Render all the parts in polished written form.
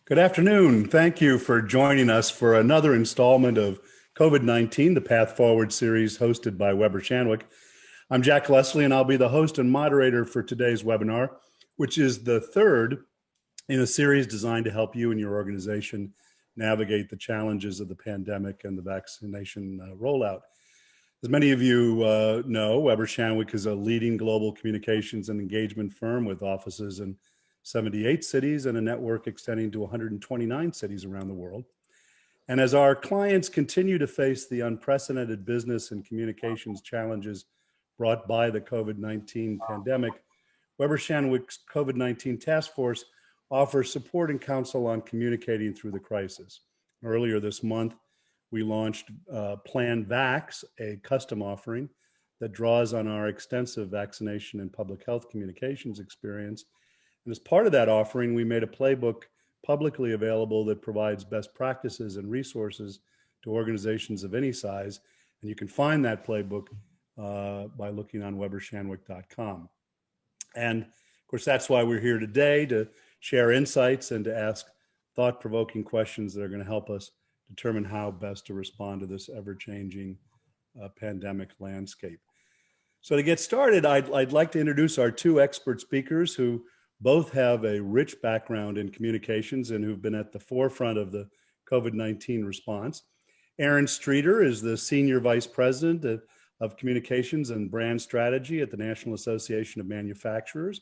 Good afternoon. Thank you for joining us for another installment of COVID-19, the Path Forward series hosted by Weber Shandwick. I'm Jack Leslie, and I'll be the host and moderator for today's webinar, which is the third in a series designed to help you and your organization navigate the challenges of the pandemic and the vaccination rollout. As many of you know, Weber Shandwick is a leading global communications and engagement firm with offices in 78 cities and a network extending to 129 cities around the world. And as our clients continue to face the unprecedented business and communications challenges brought by the COVID-19 pandemic, Weber Shandwick's COVID-19 task force offers support and counsel on communicating through the crisis. Earlier this month, we launched Plan Vax, a custom offering that draws on our extensive vaccination and public health communications experience. And as part of that offering, we made a playbook publicly available that provides best practices and resources to organizations of any size. And you can find that playbook by looking on webershandwick.com. And of course, that's why we're here today, to share insights and to ask thought-provoking questions that are going to help us determine how best to respond to this ever-changing pandemic landscape. So to get started, I'd like to introduce our two expert speakers who both have a rich background in communications and who've been at the forefront of the COVID-19 response. Aaron Streeter is the Senior Vice President of Communications and Brand Strategy at the National Association of Manufacturers,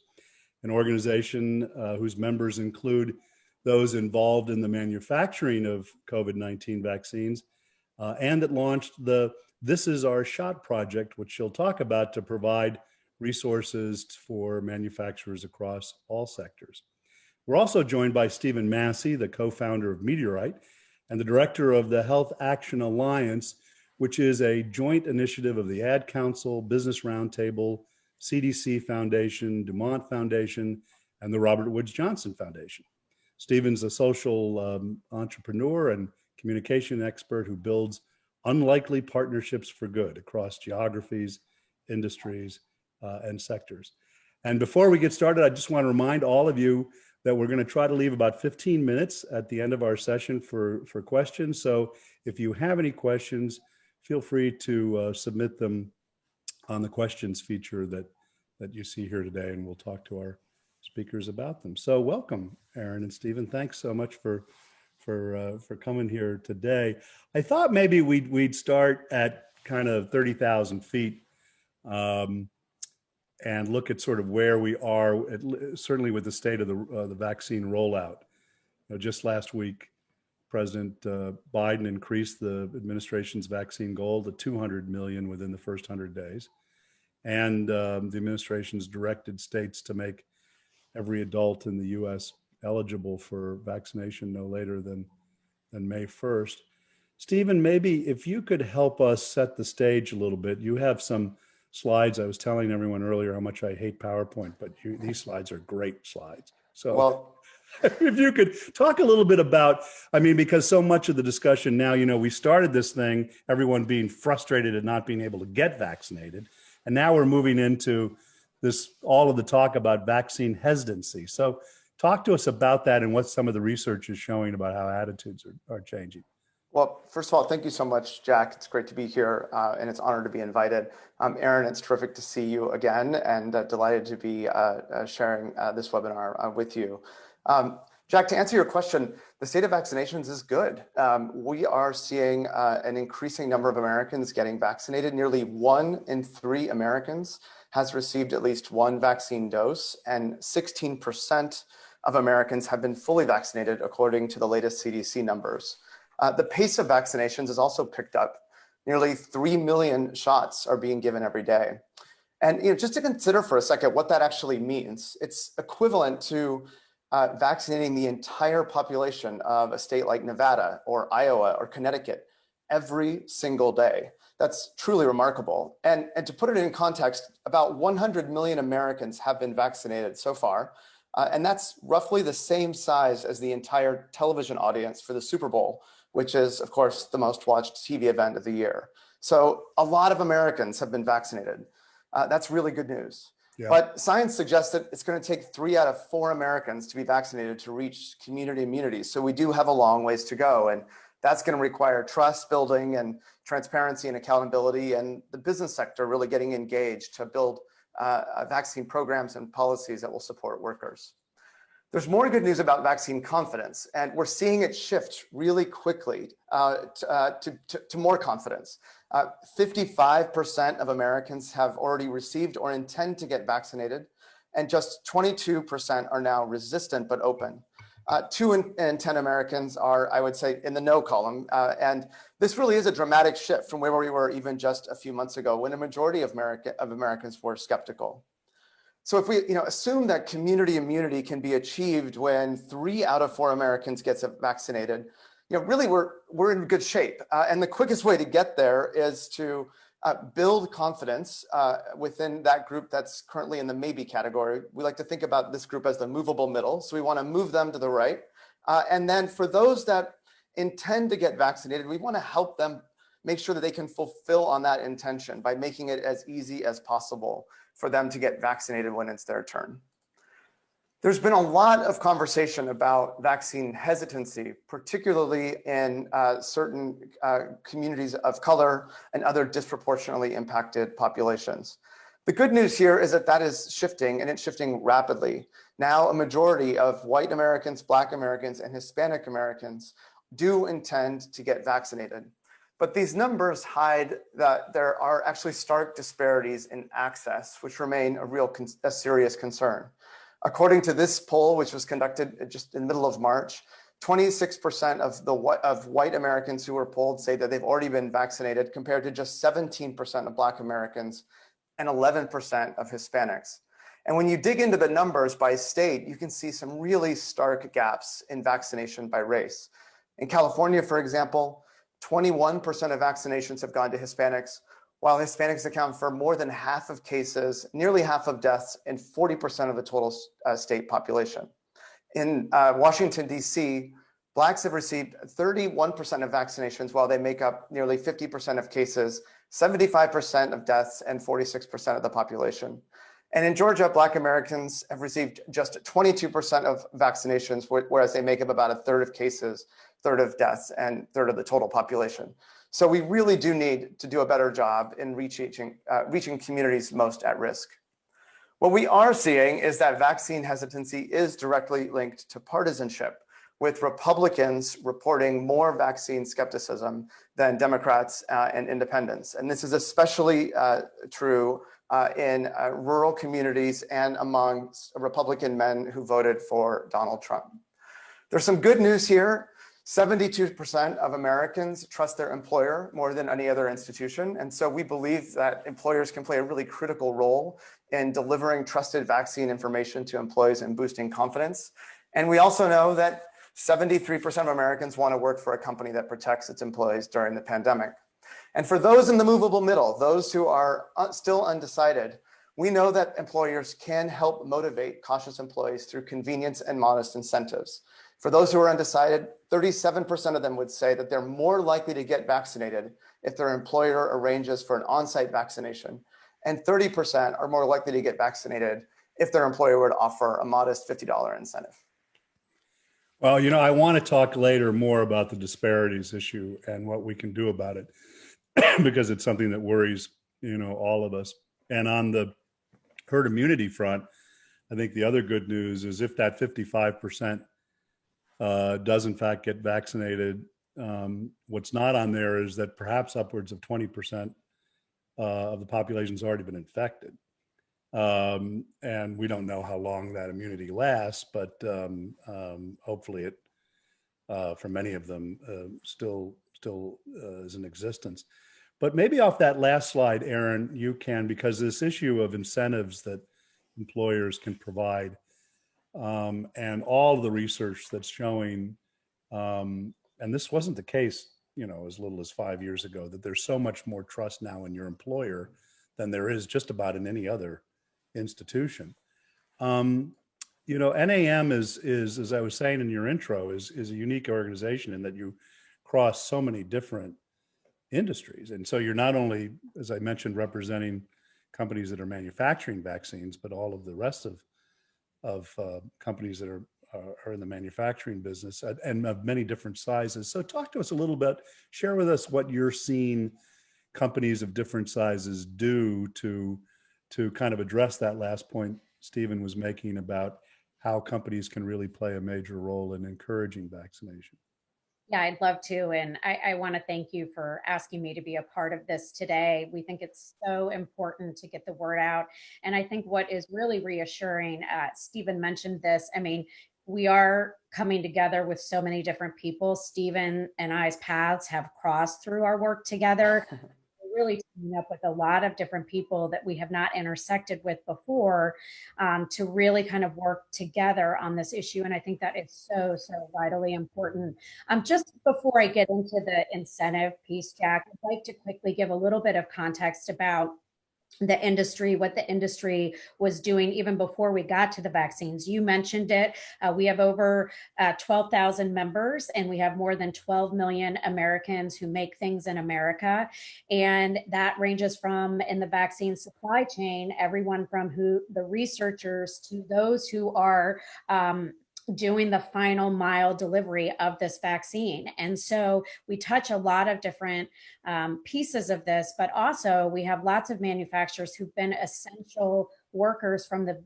an organization whose members include those involved in the manufacturing of COVID-19 vaccines, and that launched the This Is Our Shot project, which she'll talk about, to provide resources for manufacturers across all sectors. We're also joined by Stephen Massey, the co-founder of Meteorite and the director of the Health Action Alliance, which is a joint initiative of the Ad Council, Business Roundtable, CDC Foundation, Dumont Foundation, and the Robert Woods Johnson Foundation. Stephen's a social entrepreneur and communication expert who builds unlikely partnerships for good across geographies, industries, and sectors. And before we get started, I just want to remind all of you that we're going to try to leave about 15 minutes at the end of our session for questions. So if you have any questions, feel free to submit them on the questions feature that you see here today, and we'll talk to our speakers about them. So welcome, Aaron and Stephen. Thanks so much for coming here today. I thought maybe we'd start at kind of 30,000 feet and look at sort of where we are, certainly with the state of the vaccine rollout. You know, just last week, President Biden increased the administration's vaccine goal to 200 million within the first 100 days. And the administration's directed states to make every adult in the US eligible for vaccination no later than May 1st. Stephen, maybe if you could help us set the stage a little bit. You have some slides. I was telling everyone earlier how much I hate PowerPoint, but these slides are great slides. So well, if you could talk a little bit about, I mean, because so much of the discussion now, you know, we started this thing, everyone being frustrated at not being able to get vaccinated. And now we're moving into this, all of the talk about vaccine hesitancy. So talk to us about that and what some of the research is showing about how attitudes are changing. Well, first of all, thank you so much, Jack. It's great to be here, and it's an honor to be invited. Aaron, it's terrific to see you again, and delighted to be sharing this webinar with you. Jack, to answer your question, the state of vaccinations is good. We are seeing an increasing number of Americans getting vaccinated. Nearly 1 in 3 Americans has received at least one vaccine dose, and 16% of Americans have been fully vaccinated, according to the latest CDC numbers. The pace of vaccinations has also picked up. Nearly 3 million shots are being given every day. And just to consider for a second what that actually means, it's equivalent to vaccinating the entire population of a state like Nevada or Iowa or Connecticut every single day. That's truly remarkable. And to put it in context, about 100 million Americans have been vaccinated so far. And that's roughly the same size as the entire television audience for the Super Bowl, which is, of course, the most watched TV event of the year. So a lot of Americans have been vaccinated. That's really good news. Yeah. But science suggests that it's going to take 3 out of 4 Americans to be vaccinated to reach community immunity. So we do have a long ways to go. And that's going to require trust building and transparency and accountability, and the business sector really getting engaged to build vaccine programs and policies that will support workers. There's more good news about vaccine confidence, and we're seeing it shift really quickly to more confidence. 55% of Americans have already received or intend to get vaccinated, and just 22% are now resistant but open. 2 in 10 Americans are, I would say, in the no column. And this really is a dramatic shift from where we were even just a few months ago, when a majority of Americans were skeptical. So if we assume that community immunity can be achieved when 3 out of 4 Americans gets vaccinated, really we're in good shape. And the quickest way to get there is to build confidence within that group that's currently in the maybe category. We like to think about this group as the movable middle. So we want to move them to the right. And then for those that intend to get vaccinated, we want to help them make sure that they can fulfill on that intention by making it as easy as possible for them to get vaccinated when it's their turn. There's been a lot of conversation about vaccine hesitancy, particularly in certain communities of color and other disproportionately impacted populations. The good news here is that is shifting, and it's shifting rapidly. Now, a majority of white Americans, Black Americans, and Hispanic Americans do intend to get vaccinated. But these numbers hide that there are actually stark disparities in access, which remain a serious concern. According to this poll, which was conducted just in the middle of March, 26% of white Americans who were polled say that they've already been vaccinated, compared to just 17% of Black Americans and 11% of Hispanics. And when you dig into the numbers by state, you can see some really stark gaps in vaccination by race. In California, for example, 21% of vaccinations have gone to Hispanics, while Hispanics account for more than half of cases, nearly half of deaths, and 40% of the total state population. In Washington, D.C., Blacks have received 31% of vaccinations, while they make up nearly 50% of cases, 75% of deaths, and 46% of the population. And in Georgia, Black Americans have received just 22% of vaccinations, whereas they make up about a third of cases, third of deaths, and third of the total population. So we really do need to do a better job in reaching communities most at risk. What we are seeing is that vaccine hesitancy is directly linked to partisanship, with Republicans reporting more vaccine skepticism than Democrats and independents. And this is especially true in rural communities and among Republican men who voted for Donald Trump. There's some good news here. 72% of Americans trust their employer more than any other institution. And so we believe that employers can play a really critical role in delivering trusted vaccine information to employees and boosting confidence. And we also know that 73% of Americans want to work for a company that protects its employees during the pandemic. And for those in the movable middle, those who are still undecided, we know that employers can help motivate cautious employees through convenience and modest incentives. For those who are undecided, 37% of them would say that they're more likely to get vaccinated if their employer arranges for an on-site vaccination, and 30% are more likely to get vaccinated if their employer were to offer a modest $50 incentive. Well, I want to talk later more about the disparities issue and what we can do about it, because it's something that worries, all of us. And on the herd immunity front, I think the other good news is if that 55% does in fact get vaccinated, what's not on there is that perhaps upwards of 20% of the population has already been infected. And we don't know how long that immunity lasts, but hopefully it, for many of them, still is in existence. But maybe off that last slide, Aaron, you can, because this issue of incentives that employers can provide, and all the research that's showing, and this wasn't the case, as little as 5 years ago, that there's so much more trust now in your employer than there is just about in any other institution. NAM is, as I was saying in your intro, is a unique organization in that you cross so many different industries. And so you're not only, as I mentioned, representing companies that are manufacturing vaccines, but all of the rest of companies that are in the manufacturing business and of many different sizes. So talk to us a little bit, share with us what you're seeing companies of different sizes do to kind of address that last point Stephen was making about how companies can really play a major role in encouraging vaccination. Yeah, I'd love to. And I want to thank you for asking me to be a part of this today. We think it's so important to get the word out. And I think what is really reassuring, Stephen mentioned this. I mean, we are coming together with so many different people. Stephen and I's paths have crossed through our work together. Really teaming up with a lot of different people that we have not intersected with before, to really kind of work together on this issue. And I think that is so, so vitally important. Just before I get into the incentive piece, Jack, I'd like to quickly give a little bit of context about the industry, what the industry was doing even before we got to the vaccines. You mentioned it. We have over 12,000 members, and we have more than 12 million Americans who make things in America. And that ranges from, in the vaccine supply chain, everyone from the researchers to those who are doing the final mile delivery of this vaccine. And so we touch a lot of different pieces of this, but also we have lots of manufacturers who've been essential workers from the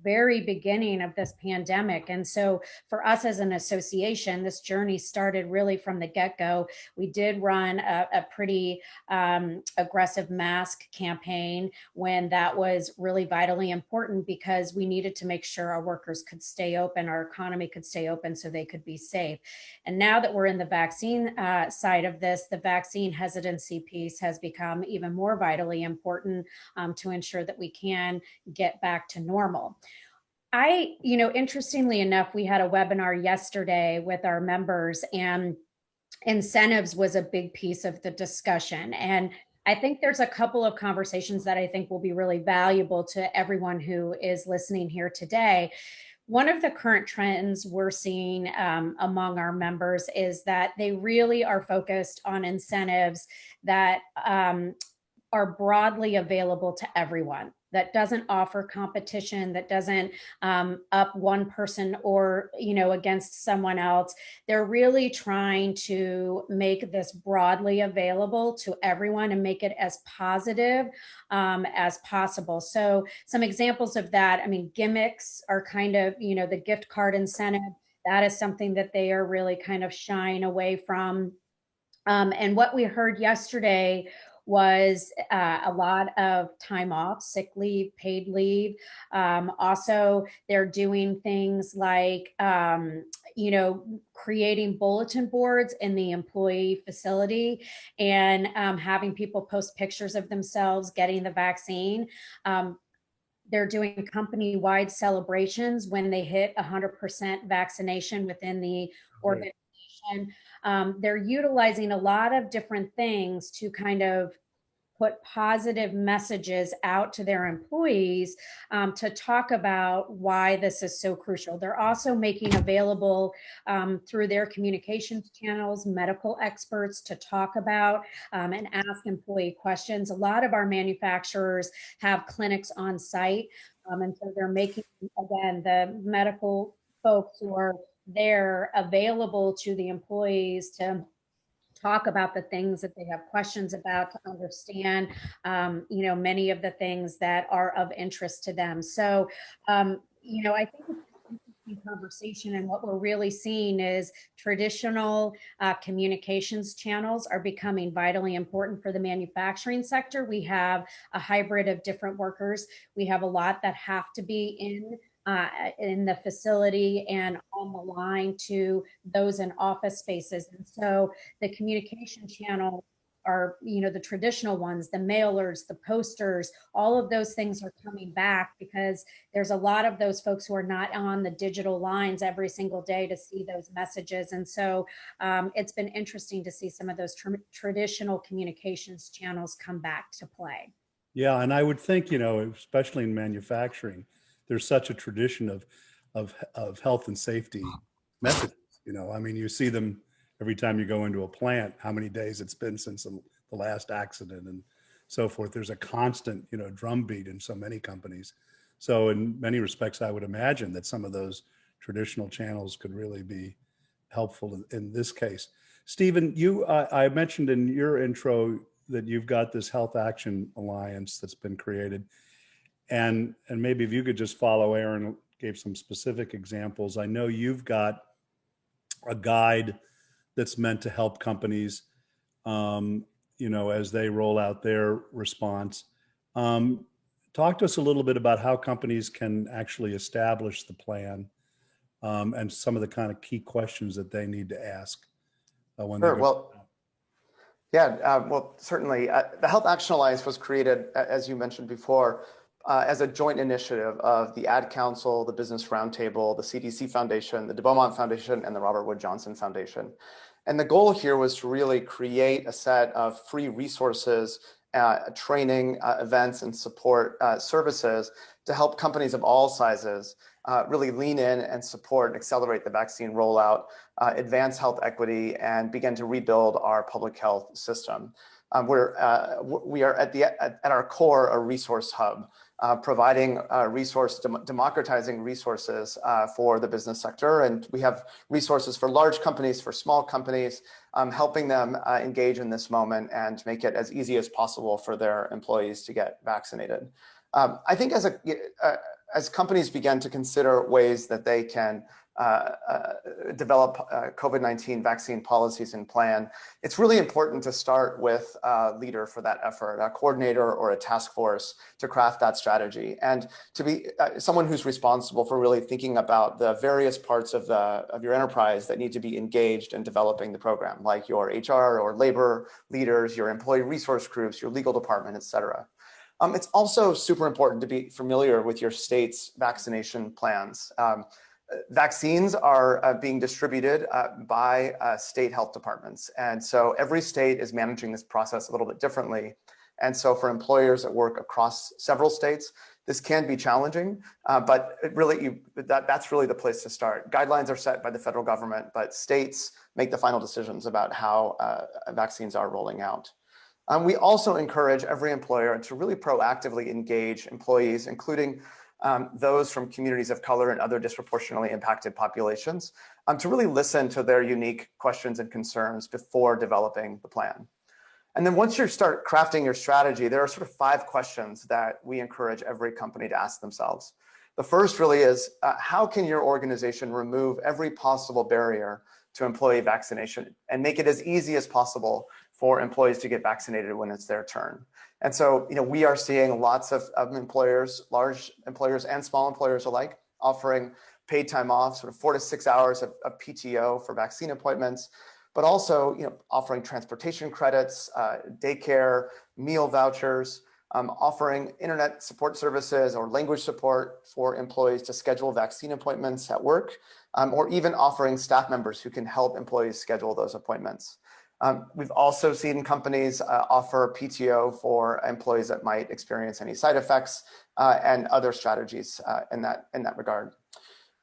very beginning of this pandemic. And so for us as an association, this journey started really from the get-go. We did run a pretty aggressive mask campaign when that was really vitally important, because we needed to make sure our workers could stay open, our economy could stay open, so they could be safe. And now that we're in the vaccine side of this, the vaccine hesitancy piece has become even more vitally important to ensure that we can get back to normal. Interestingly enough, we had a webinar yesterday with our members, and incentives was a big piece of the discussion. And I think there's a couple of conversations that I think will be really valuable to everyone who is listening here today. One of the current trends we're seeing among our members is that they really are focused on incentives that are broadly available to everyone, that doesn't offer competition, that doesn't up one person or against someone else. They're really trying to make this broadly available to everyone and make it as positive as possible. So some examples of that, I mean, gimmicks are kind of, the gift card incentive. That is something that they are really kind of shying away from. And what we heard yesterday was a lot of time off, sick leave, paid leave. Also, they're doing things like, creating bulletin boards in the employee facility and having people post pictures of themselves getting the vaccine. They're doing company-wide celebrations when they hit 100% vaccination within the organization. They're utilizing a lot of different things to kind of put positive messages out to their employees to talk about why this is so crucial. They're also making available through their communications channels, medical experts to talk about and ask employee questions. A lot of our manufacturers have clinics on site. And so they're making, again, the medical folks who are there available to the employees to talk about the things that they have questions about, to understand, many of the things that are of interest to them. So, I think it's an interesting conversation, and what we're really seeing is traditional communications channels are becoming vitally important for the manufacturing sector. We have a hybrid of different workers. We have a lot that have to be in the facility and on the line to those in office spaces. And so the communication channel are, the traditional ones, the mailers, the posters, all of those things are coming back because there's a lot of those folks who are not on the digital lines every single day to see those messages. And so it's been interesting to see some of those traditional communications channels come back to play. Yeah, and I would think, especially in manufacturing, there's such a tradition of health and safety messages. I mean, you see them every time you go into a plant, how many days it's been since the last accident and so forth. There's a constant, drumbeat in so many companies. So in many respects, I would imagine that some of those traditional channels could really be helpful in this case. Stephen, I mentioned in your intro that you've got this Health Action Alliance that's been created. And maybe if you could just follow Aaron, gave some specific examples. I know you've got a guide that's meant to help companies, as they roll out their response. Talk to us a little bit about how companies can actually establish the plan, and some of the kind of key questions that they need to ask when they Sure. go. Well, certainly. The Health Action Alliance was created, as you mentioned before, as a joint initiative of the Ad Council, the Business Roundtable, the CDC Foundation, the de Beaumont Foundation, and the Robert Wood Johnson Foundation. And the goal here was to really create a set of free resources, training, events, and support services to help companies of all sizes really lean in and support and accelerate the vaccine rollout, advance health equity, and begin to rebuild our public health system. We are at our core a resource hub, providing democratizing resources for the business sector. And we have resources for large companies, for small companies, helping them engage in this moment and make it as easy as possible for their employees to get vaccinated. I think as companies begin to consider ways that they can develop COVID-19 vaccine policies and plan, it's really important to start with a leader for that effort, a coordinator or a task force to craft that strategy, and to be someone who's responsible for really thinking about the various parts of your enterprise that need to be engaged in developing the program, like your HR or labor leaders, your employee resource groups, your legal department, et cetera. It's also super important to be familiar with your state's vaccination plans. Vaccines are being distributed by state health departments. And so every state is managing this process a little bit differently. And so for employers that work across several states, this can be challenging, but that's really the place to start. Guidelines are set by the federal government, but states make the final decisions about how vaccines are rolling out. We also encourage every employer to really proactively engage employees, including those from communities of color and other disproportionately impacted populations, to really listen to their unique questions and concerns before developing the plan. And then once you start crafting your strategy, there are sort of 5 questions that we encourage every company to ask themselves. The first really is, how can your organization remove every possible barrier to employee vaccination and make it as easy as possible for employees to get vaccinated when it's their turn? And so, we are seeing lots of employers, large employers and small employers alike, offering paid time off, sort of 4 to 6 hours of PTO for vaccine appointments, but also, offering transportation credits, daycare, meal vouchers, offering internet support services or language support for employees to schedule vaccine appointments at work, or even offering staff members who can help employees schedule those appointments. We've also seen companies offer PTO for employees that might experience any side effects, and other strategies in that regard.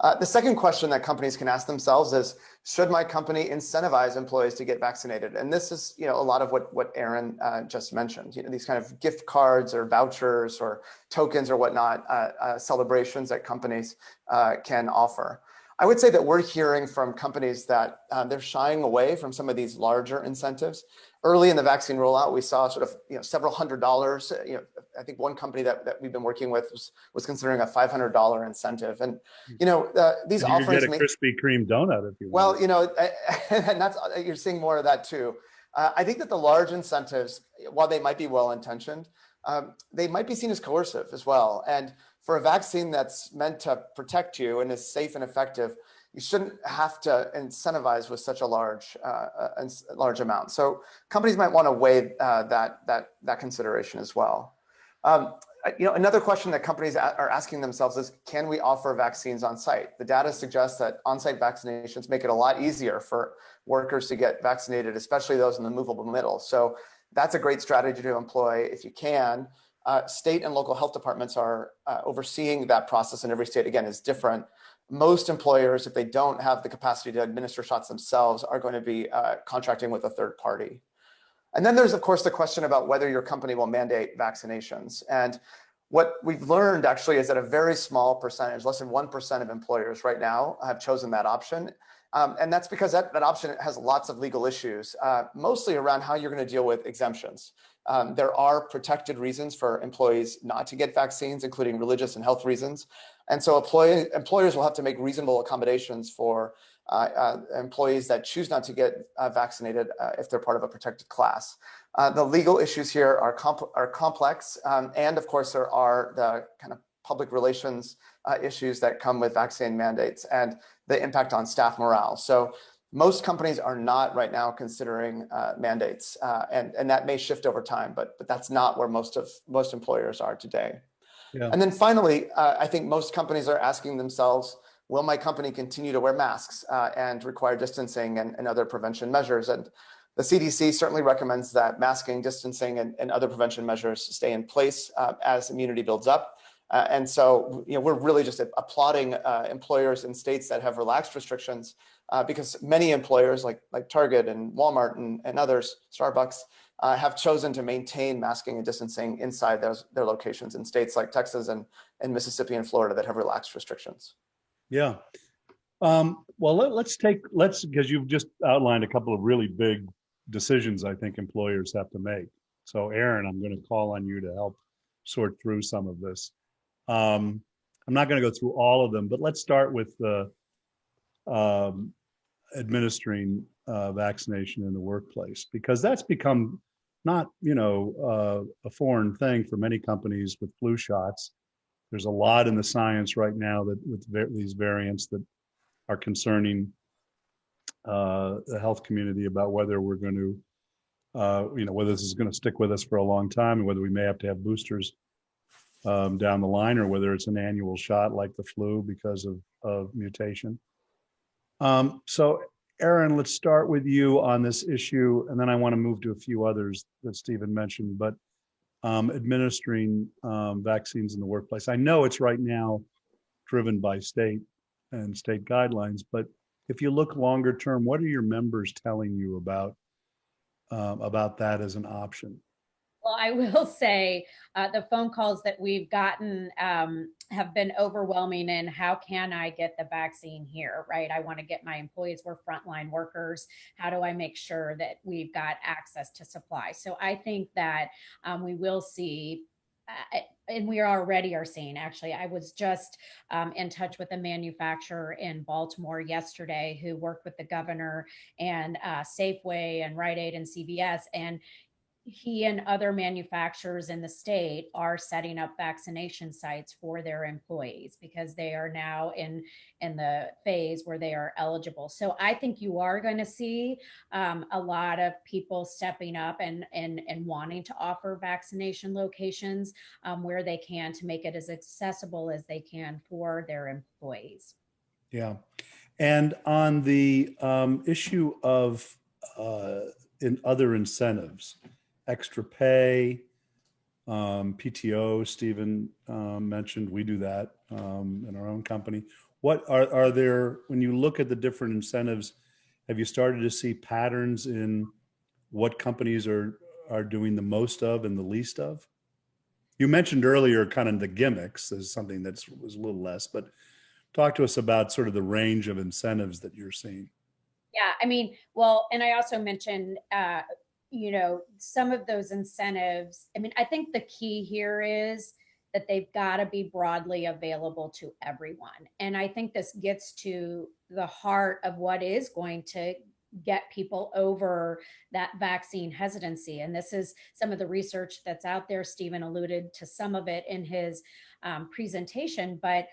The second question that companies can ask themselves is, should my company incentivize employees to get vaccinated? And this is, a lot of what Aaron just mentioned. These kind of gift cards or vouchers or tokens or whatnot, celebrations that companies can offer. I would say that we're hearing from companies that they're shying away from some of these larger incentives. Early in the vaccine rollout, we saw sort of several $100s. I think one company that we've been working with was considering a $500 incentive, and these offerings. You get a Krispy Kreme donut if you want. Well, and you're seeing more of that too. I think that the large incentives, while they might be well-intentioned, they might be seen as coercive as well. And for a vaccine that's meant to protect you and is safe and effective, you shouldn't have to incentivize with such a large amount. So companies might want to weigh that consideration as well. Another question that companies are asking themselves is, can we offer vaccines on site? The data suggests that on-site vaccinations make it a lot easier for workers to get vaccinated, especially those in the movable middle. So that's a great strategy to employ if you can. State and local health departments are overseeing that process, and every state, again, is different. Most employers, if they don't have the capacity to administer shots themselves, are going to be contracting with a third party. And then there's, of course, the question about whether your company will mandate vaccinations. And what we've learned actually is that a very small percentage, less than 1% of employers right now have chosen that option. And that's because that option has lots of legal issues, mostly around how you're going to deal with exemptions. There are protected reasons for employees not to get vaccines, including religious and health reasons. And so employers will have to make reasonable accommodations for employees that choose not to get vaccinated if they're part of a protected class. The legal issues here are complex, and of course there are the kind of public relations issues that come with vaccine mandates and the impact on staff morale. So most companies are not right now considering mandates, and that may shift over time, but that's not where most employers are today. Yeah. And then finally, I think most companies are asking themselves, will my company continue to wear masks and require distancing and other prevention measures? And the CDC certainly recommends that masking, distancing, and other prevention measures stay in place as immunity builds up. And so, we're really just applauding employers in states that have relaxed restrictions because many employers like Target and Walmart and others, Starbucks, have chosen to maintain masking and distancing inside their locations in states like Texas and Mississippi and Florida that have relaxed restrictions. Yeah. Well, let's because you've just outlined a couple of really big decisions I think employers have to make. So Aaron, I'm going to call on you to help sort through some of this. I'm not going to go through all of them, but let's start with the administering vaccination in the workplace, because that's become not, a foreign thing for many companies with flu shots. There's a lot in the science right now that with these variants that are concerning the health community about whether we're going to, whether this is going to stick with us for a long time and whether we may have to have boosters down the line, or whether it's an annual shot like the flu because of mutation. So Aaron, let's start with you on this issue, and then I want to move to a few others that Stephen mentioned, but administering vaccines in the workplace. I know it's right now driven by state and state guidelines, but if you look longer term, what are your members telling you about that as an option? Well, I will say the phone calls that we've gotten have been overwhelming in how can I get the vaccine here, right? I want to get my employees, we're frontline workers. How do I make sure that we've got access to supply? So I think that we will see and we already are seeing, actually, I was just in touch with a manufacturer in Baltimore yesterday who worked with the governor and Safeway and Rite Aid and CVS, and he and other manufacturers in the state are setting up vaccination sites for their employees because they are now in the phase where they are eligible. So I think you are going to see a lot of people stepping up and wanting to offer vaccination locations where they can, to make it as accessible as they can for their employees. Yeah. And on the issue of in other incentives, extra pay, PTO, Stephen mentioned, we do that in our own company. What are there, when you look at the different incentives, have you started to see patterns in what companies are doing the most of and the least of? You mentioned earlier kind of the gimmicks as something that was a little less, but talk to us about sort of the range of incentives that you're seeing. Yeah, I mean, well, and I also mentioned, some of those incentives. I mean, I think the key here is that they've got to be broadly available to everyone. And I think this gets to the heart of what is going to get people over that vaccine hesitancy. And this is some of the research that's out there. Stephen alluded to some of it in his presentation, but,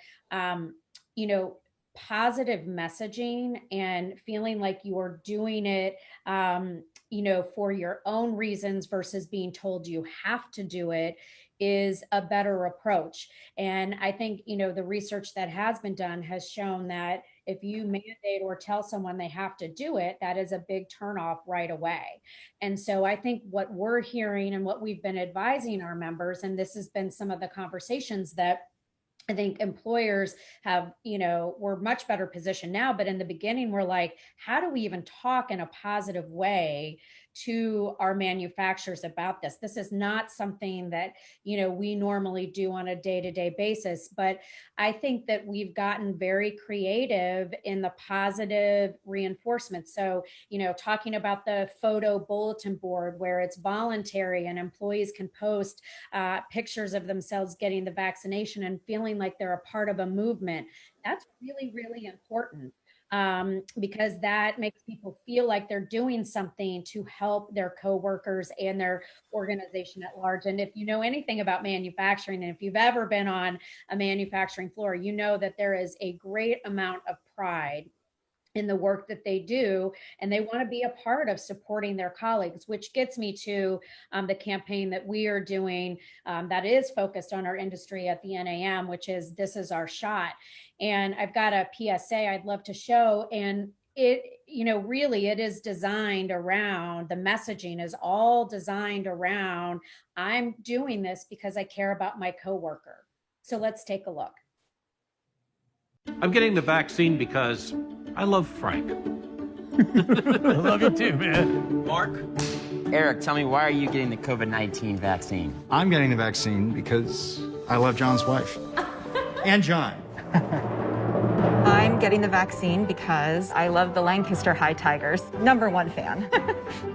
positive messaging and feeling like you're doing it, for your own reasons versus being told you have to do it is a better approach. And I think, the research that has been done has shown that if you mandate or tell someone they have to do it, that is a big turnoff right away. And so I think what we're hearing and what we've been advising our members, and this has been some of the conversations that I think employers have, we're much better positioned now, but in the beginning, we're like, how do we even talk in a positive way to our manufacturers about this. This is not something that, we normally do on a day-to-day basis, but I think that we've gotten very creative in the positive reinforcement. So, talking about the photo bulletin board where it's voluntary and employees can post pictures of themselves getting the vaccination and feeling like they're a part of a movement. That's really, really important, because that makes people feel like they're doing something to help their coworkers and their organization at large. And if you know anything about manufacturing, and if you've ever been on a manufacturing floor, you know that there is a great amount of pride in the work that they do, and they want to be a part of supporting their colleagues, which gets me to the campaign that we are doing that is focused on our industry at the NAM, which is This Is Our Shot. And I've got a PSA I'd love to show, and it, really it is designed around, the messaging is all designed around, I'm doing this because I care about my coworker. So let's take a look. I'm getting the vaccine because I love Frank. I love you too, man. Mark? Eric, tell me, why are you getting the COVID-19 vaccine? I'm getting the vaccine because I love John's wife. And John. I'm getting the vaccine because I love the Lancaster High Tigers. #1 fan.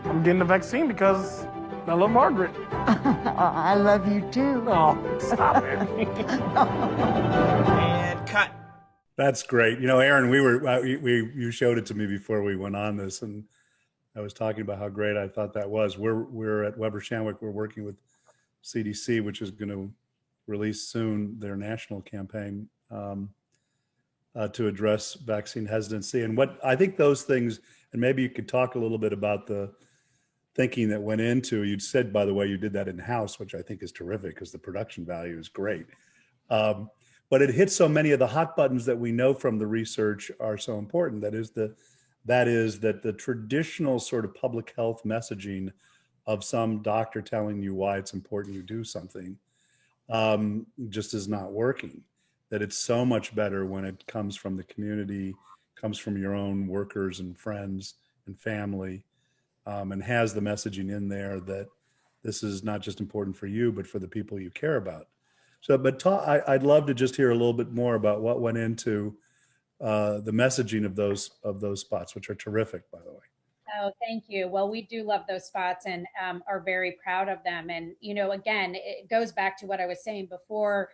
I'm getting the vaccine because I love Margaret. I love you too. Oh, stop it. And cut. That's great. Aaron, you showed it to me before we went on this, and I was talking about how great I thought that was. We're at Weber Shandwick. We're working with CDC, which is going to release soon their national campaign to address vaccine hesitancy. And what I think those things, and maybe you could talk a little bit about the thinking that went into. You said, by the way, you did that in-house, which I think is terrific because the production value is great. But it hits so many of the hot buttons that we know from the research are so important. That is that the traditional sort of public health messaging of some doctor telling you why it's important you do something just is not working. That it's so much better when it comes from the community, comes from your own workers and friends and family, and has the messaging in there that this is not just important for you, but for the people you care about. So, but I'd love to just hear a little bit more about what went into the messaging of those spots, which are terrific, by the way. Oh, thank you. Well, we do love those spots and are very proud of them. And, again, it goes back to what I was saying before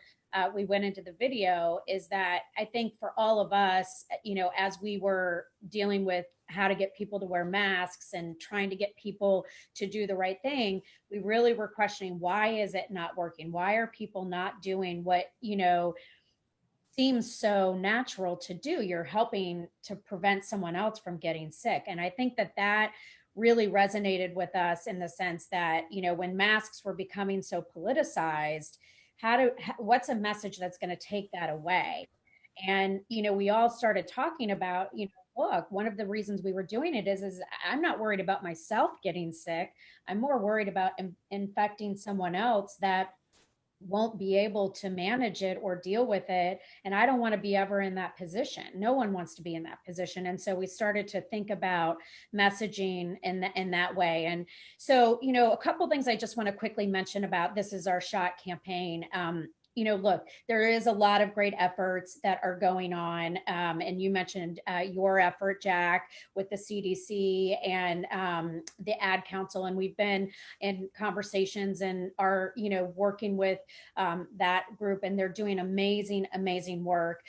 we went into the video, is that I think for all of us, as we were dealing with how to get people to wear masks and trying to get people to do the right thing, we really were questioning, why is it not working? Why are people not doing what, seems so natural to do? You're helping to prevent someone else from getting sick. And I think that really resonated with us in the sense that, when masks were becoming so politicized, what's a message that's going to take that away? And, we all started talking about, look, one of the reasons we were doing it is I'm not worried about myself getting sick. I'm more worried about infecting someone else that won't be able to manage it or deal with it. And I don't want to be ever in that position. No one wants to be in that position. And so we started to think about messaging in that way. And so, a couple of things I just want to quickly mention about This Is Our Shot campaign. Look, there is a lot of great efforts that are going on. And you mentioned your effort, Jack, with the CDC and the Ad Council. And we've been in conversations and are, working with that group, and they're doing amazing, amazing work.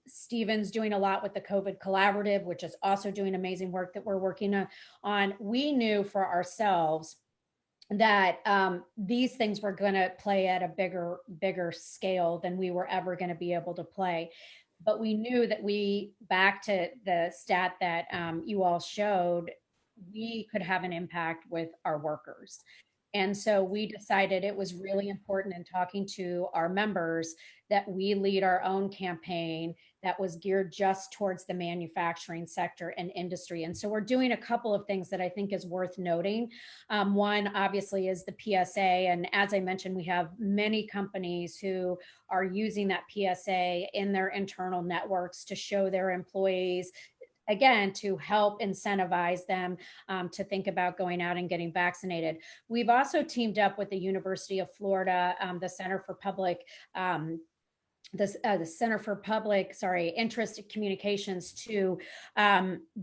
Stephen's doing a lot with the COVID Collaborative, which is also doing amazing work that we're working on. We knew for ourselves that these things were going to play at a bigger scale than we were ever going to be able to play. But we knew that back to the stat that you all showed, we could have an impact with our workers. And so we decided it was really important in talking to our members that we lead our own campaign that was geared just towards the manufacturing sector and industry. And so we're doing a couple of things that I think is worth noting. One, obviously, is the PSA. And as I mentioned, we have many companies who are using that PSA in their internal networks to show their employees again, to help incentivize them to think about going out and getting vaccinated. We've also teamed up with the University of Florida, the Center for Public the Center for Public, Interest Communications to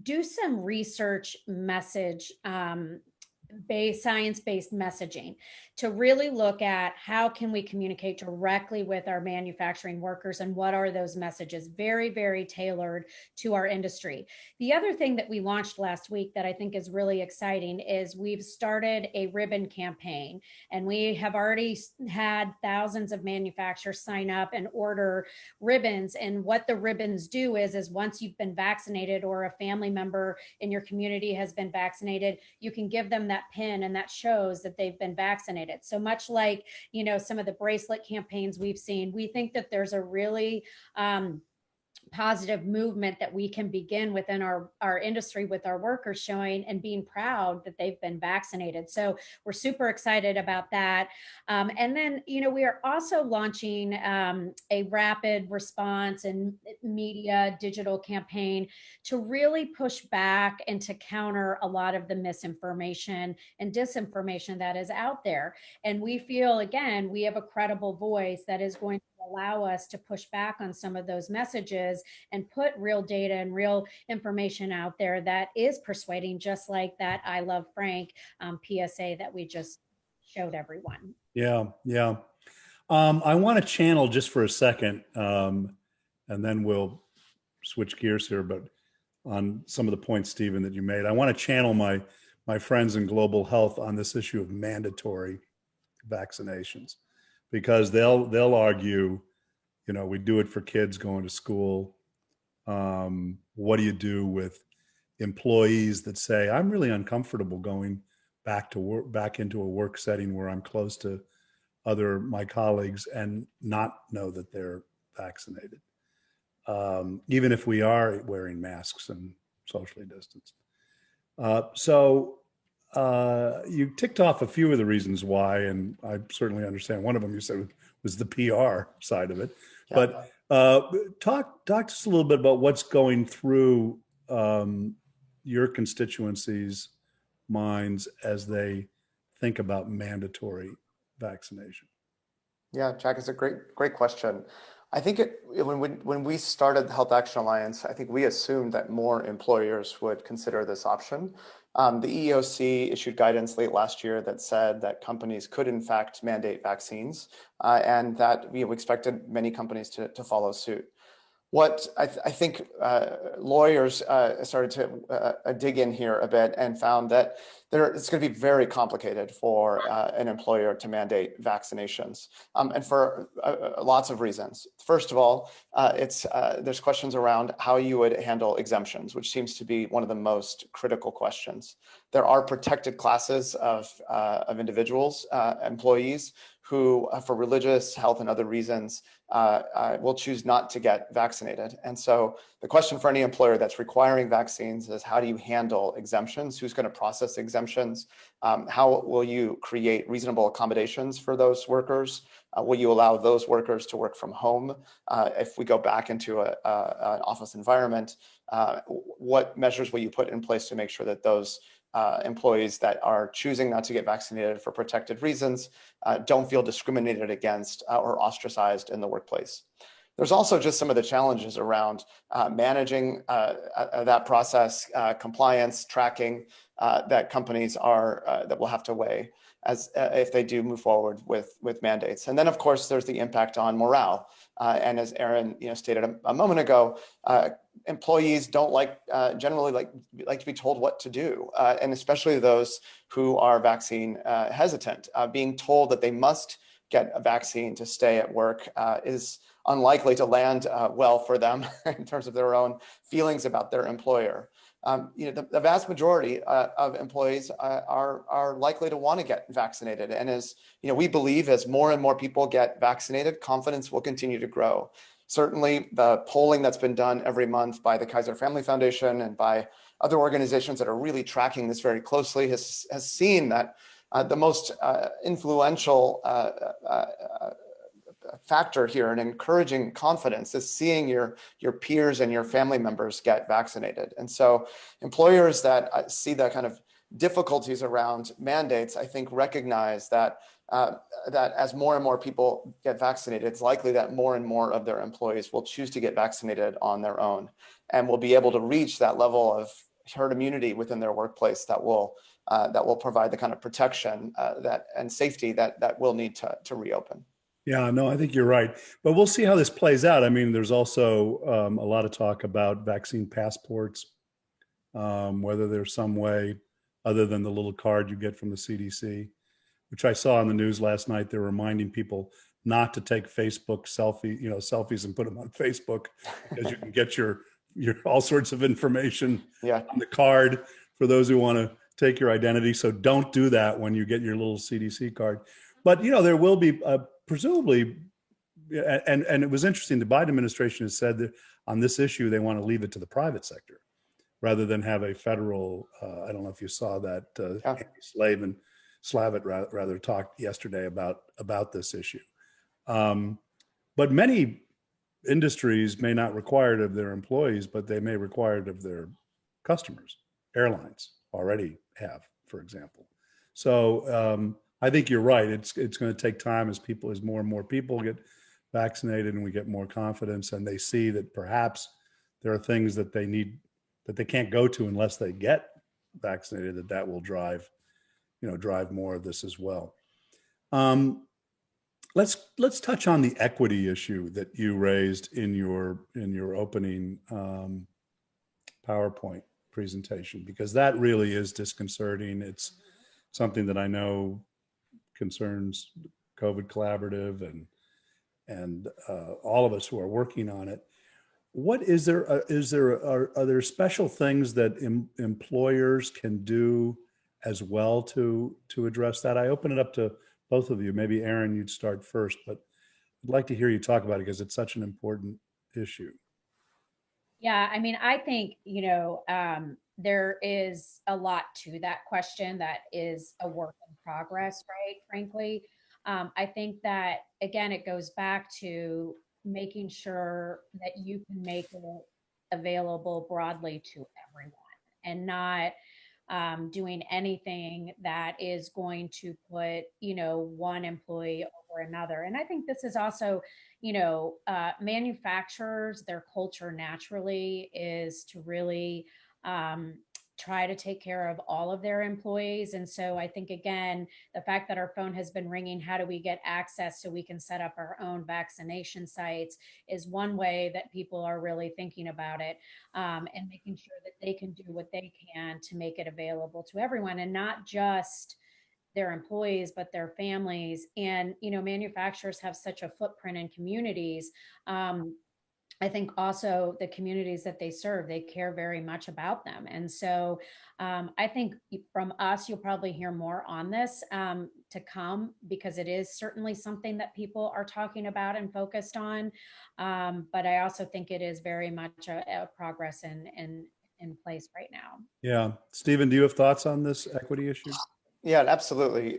do some research message science-based messaging to really look at how can we communicate directly with our manufacturing workers and what are those messages, very, very tailored to our industry. The other thing that we launched last week that I think is really exciting is we've started a ribbon campaign, and we have already had thousands of manufacturers sign up and order ribbons. And what the ribbons do is once you've been vaccinated or a family member in your community has been vaccinated, you can give them that pin, and that shows that they've been vaccinated. So much like, some of the bracelet campaigns we've seen, we think that there's a really positive movement that we can begin within our industry with our workers showing and being proud that they've been vaccinated. So we're super excited about that. And then, we are also launching a rapid response and media digital campaign to really push back and to counter a lot of the misinformation and disinformation that is out there. And we feel, again, we have a credible voice that is going to allow us to push back on some of those messages and put real data and real information out there that is persuading, just like that I Love Frank PSA that we just showed everyone. Yeah. I want to channel just for a second, and then we'll switch gears here, but on some of the points, Stephen, that you made, I want to channel my friends in global health on this issue of mandatory vaccinations, because they'll argue, we do it for kids going to school. What do you do with employees that say, I'm really uncomfortable going back to work, back into a work setting where I'm close to my colleagues and not know that they're vaccinated, even if we are wearing masks and socially distanced. So you ticked off a few of the reasons why, and I certainly understand. One of them you said was the PR side of it. Yeah. But talk to us a little bit about what's going through your constituencies' minds as they think about mandatory vaccination. Yeah, Jack, it's a great question. I think when we started the Health Action Alliance, I think we assumed that more employers would consider this option. The EEOC issued guidance late last year that said that companies could in fact mandate vaccines, and that we expected many companies to follow suit. What I think lawyers started to dig in here a bit and found that it's going to be very complicated for an employer to mandate vaccinations, and for lots of reasons. First of all, there's questions around how you would handle exemptions, which seems to be one of the most critical questions. There are protected classes of individuals, employees, who, for religious, health, and other reasons, will choose not to get vaccinated. And so the question for any employer that's requiring vaccines is, how do you handle exemptions? Who's going to process exemptions? How will you create reasonable accommodations for those workers? Will you allow those workers to work from home? If we go back into an office environment, what measures will you put in place to make sure that those employees that are choosing not to get vaccinated for protected reasons don't feel discriminated against or ostracized in the workplace? There's also just some of the challenges around managing that process, compliance, tracking that companies that will have to weigh as if they do move forward with mandates. And then, of course, there's the impact on morale. And as Aaron stated a moment ago, employees don't generally like to be told what to do, and especially those who are vaccine hesitant. Being told that they must get a vaccine to stay at work is unlikely to land well for them in terms of their own feelings about their employer. The vast majority of employees are likely to want to get vaccinated. And as we believe, as more and more people get vaccinated, confidence will continue to grow. Certainly, the polling that's been done every month by the Kaiser Family Foundation and by other organizations that are really tracking this very closely has seen that the most influential factor here in encouraging confidence is seeing your peers and your family members get vaccinated. And so employers that see the kind of difficulties around mandates, I think, recognize that that as more and more people get vaccinated, it's likely that more and more of their employees will choose to get vaccinated on their own and will be able to reach that level of herd immunity within their workplace that will provide the kind of protection and safety that we'll need to reopen. Yeah, no, I think you're right. But we'll see how this plays out. I mean, there's also a lot of talk about vaccine passports, whether there's some way other than the little card you get from the CDC, which I saw on the news last night. They're reminding people not to take Facebook selfies and put them on Facebook because you can get your all sorts of information on the card for those who want to take your identity. So don't do that when you get your little CDC card. But, there will be presumably, and it was interesting, the Biden administration has said that on this issue, they want to leave it to the private sector rather than have a federal, I don't know if you saw that, Andy Slavitt rather talked yesterday about this issue. But many industries may not require it of their employees, but they may require it of their customers. Airlines already have, for example. So I think you're right. It's going to take time as more and more people get vaccinated and we get more confidence and they see that perhaps there are things that they need that they can't go to unless they get vaccinated, that will drive more of this as well. Let's touch on the equity issue that you raised in your opening PowerPoint presentation, because that really is disconcerting. It's something that I know concerns COVID Collaborative and all of us who are working on it. What are there special things that employers can do as well to address that? I open it up to both of you. Maybe Aaron, you'd start first, but I'd like to hear you talk about it because it's such an important issue. Yeah, I mean, I think, there is a lot to that question that is a work in progress, right? Frankly, I think that, again, it goes back to making sure that you can make it available broadly to everyone and not doing anything that is going to put, one employee over another. And I think this is also, manufacturers, their culture naturally is to really try to take care of all of their employees. And so I think, again, the fact that our phone has been ringing, how do we get access so we can set up our own vaccination sites, is one way that people are really thinking about it, and making sure that they can do what they can to make it available to everyone, and not just their employees, but their families. And, manufacturers have such a footprint in communities. I think also the communities that they serve, they care very much about them. And so I think from us, you'll probably hear more on this to come, because it is certainly something that people are talking about and focused on. But I also think it is very much a progress in place right now. Yeah. Stephen, do you have thoughts on this equity issue? Yeah, absolutely.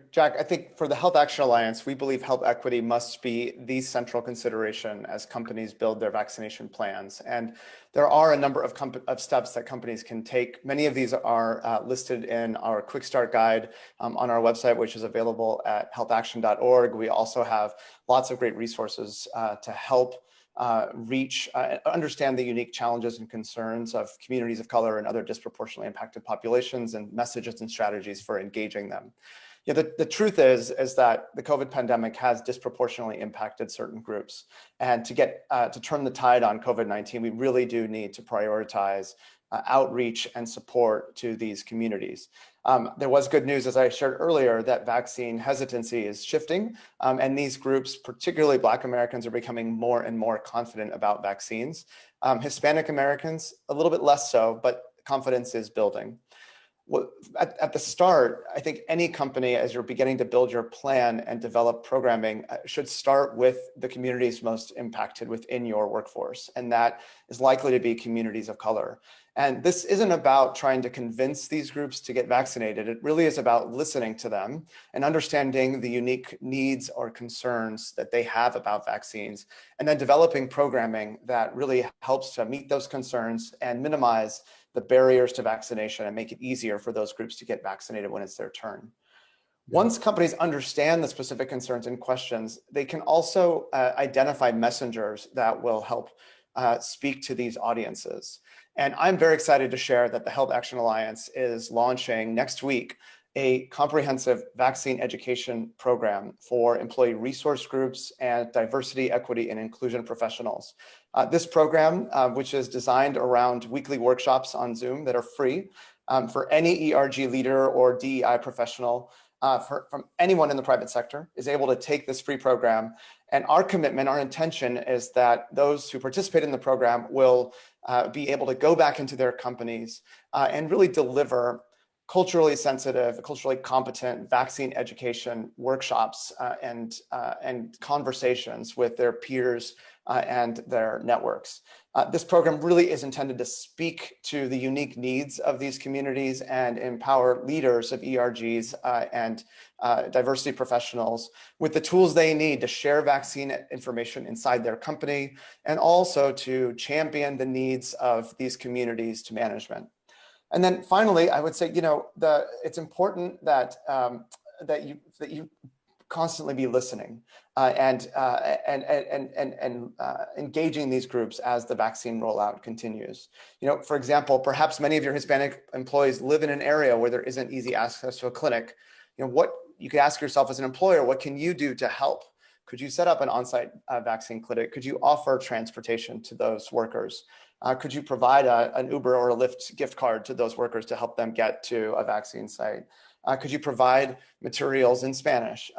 Jack, I think for the Health Action Alliance, we believe health equity must be the central consideration as companies build their vaccination plans. And there are a number of steps that companies can take. Many of these are listed in our Quick Start Guide on our website, which is available at healthaction.org. We also have lots of great resources to help understand the unique challenges and concerns of communities of color and other disproportionately impacted populations, and messages and strategies for engaging them. The truth is that the COVID pandemic has disproportionately impacted certain groups. And to turn the tide on COVID-19, we really do need to prioritize outreach and support to these communities. There was good news, as I shared earlier, that vaccine hesitancy is shifting, and these groups, particularly Black Americans, are becoming more and more confident about vaccines. Hispanic Americans, a little bit less so, but confidence is building. at the start, I think any company, as you're beginning to build your plan and develop programming, should start with the communities most impacted within your workforce. And that is likely to be communities of color. And this isn't about trying to convince these groups to get vaccinated. It really is about listening to them and understanding the unique needs or concerns that they have about vaccines, and then developing programming that really helps to meet those concerns and minimize the barriers to vaccination and make it easier for those groups to get vaccinated when it's their turn. Once companies understand the specific concerns and questions, they can also identify messengers that will help speak to these audiences. And I'm very excited to share that the Health Action Alliance is launching next week a comprehensive vaccine education program for employee resource groups and diversity, equity, and inclusion professionals. This program, which is designed around weekly workshops on Zoom that are free for any ERG leader or DEI professional from anyone in the private sector, is able to take this free program. And our commitment, our intention is that those who participate in the program will be able to go back into their companies and really deliver culturally sensitive, culturally competent vaccine education workshops and conversations with their peers and their networks. This program really is intended to speak to the unique needs of these communities and empower leaders of ERGs and diversity professionals with the tools they need to share vaccine information inside their company, and also to champion the needs of these communities to management. And then finally, I would say, it's important that that you constantly be listening and engaging these groups as the vaccine rollout continues. For example, perhaps many of your Hispanic employees live in an area where there isn't easy access to a clinic. What you could ask yourself as an employer, what can you do to help? Could you set up an on-site vaccine clinic? Could you offer transportation to those workers? Could you provide an Uber or a Lyft gift card to those workers to help them get to a vaccine site? Could you provide materials in Spanish?